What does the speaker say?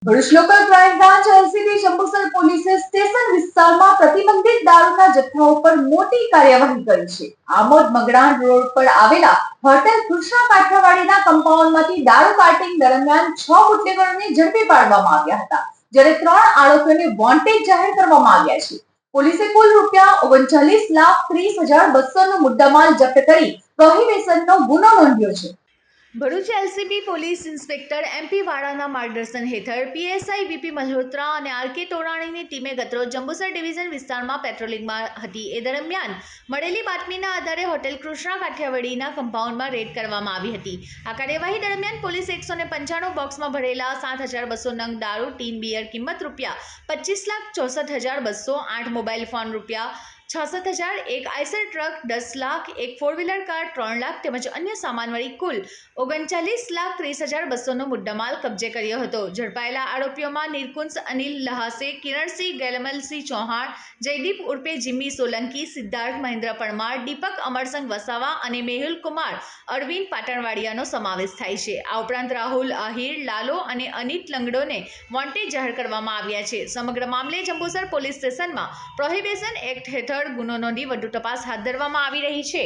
Bharuch local crime branch LCB Jambusar પોલીસે station વિસ્તારમાં પ્રતિબંધિત દારૂના જથ્થા ઉપર મોટી કાર્યવાહી કરી છે। આમોદ મગડાણ રોડ પર આવેલા હોટેલ કૃષ્ણા કાઠિયાવાડીના કમ્પાઉન્ડમાંથી દારૂ પાર્ટી દરમિયાન 6 બુટલેગરોને ઝડપી પાડવામાં આવ્યા હતા, જ્યારે 3 આરોપીઓને વોન્ટેડ જાહેર કરવામાં આવ્યા છે। પોલીસે કુલ ₹39,30,200 નો મુદ્દામાલ જપ્ત કરી પ્રોહિબિશનનો ગુનો નોંધ્યો છે। Bharuch LCB police inspector MP વાળાના માર્ગદર્શન હેઠળ પીએસઆઈ વીપી મલ્હોત્રા અને આરકે તોરાણીની ટીમે ગતરોજ જંબુસર ડિવિઝન વિસ્તારમાં પેટ્રોલિંગમાં હતી। એ દરમિયાન મળેલી બાતમીના આધારે હોટેલ કૃષ્ણા કાઠિયાવાડીના કમ્પાઉન્ડમાં રેડ કરવામાં આવી હતી। આ કાર્યવાહી દરમિયાન પોલીસે 195 બોક્સમાં ભરેલા 7,200 નંગ દારૂ, ટીન બિયર કિંમત ₹5,64,200, 8 મોબાઈલ ફોન ₹66,000, એક આઈસર ટ્રક 10 લાખ, એક 4વ્હીલર કાર 3 લાખ તેમજ અન્ય સામાન મળી કુલ 39,30,200 નો મુદ્દામાલ કબજે કર્યો હતો। ઝડપાયેલા આરોપીઓમાં નિરકુંજ અનિલ લહાસે, કિરણસિંહ ગેલમલસિંહ ચૌહાણ, જયદીપ ઉર્ફે જીમ્મી સોલંકી, સિદ્ધાર્થ મહેન્દ્ર પરમાર, દીપક અમરસંગ વસાવા અને મેહુલ કુમાર અરવિંદ પાટણવાડિયાનો સમાવેશ થાય છે। આ ઉપરાંત રાહુલ આહિર, લાલો અને અનિત લંગડોને વોન્ટેડ જાહેર કરવામાં આવ્યા છે। સમગ્ર મામલે જંબુસર પોલીસ સ્ટેશનમાં પ્રોહિબિશન એક્ટ હેઠળ ગુનો નોંધી વધુ તપાસ હાથ ધરવામાં આવી રહી છે।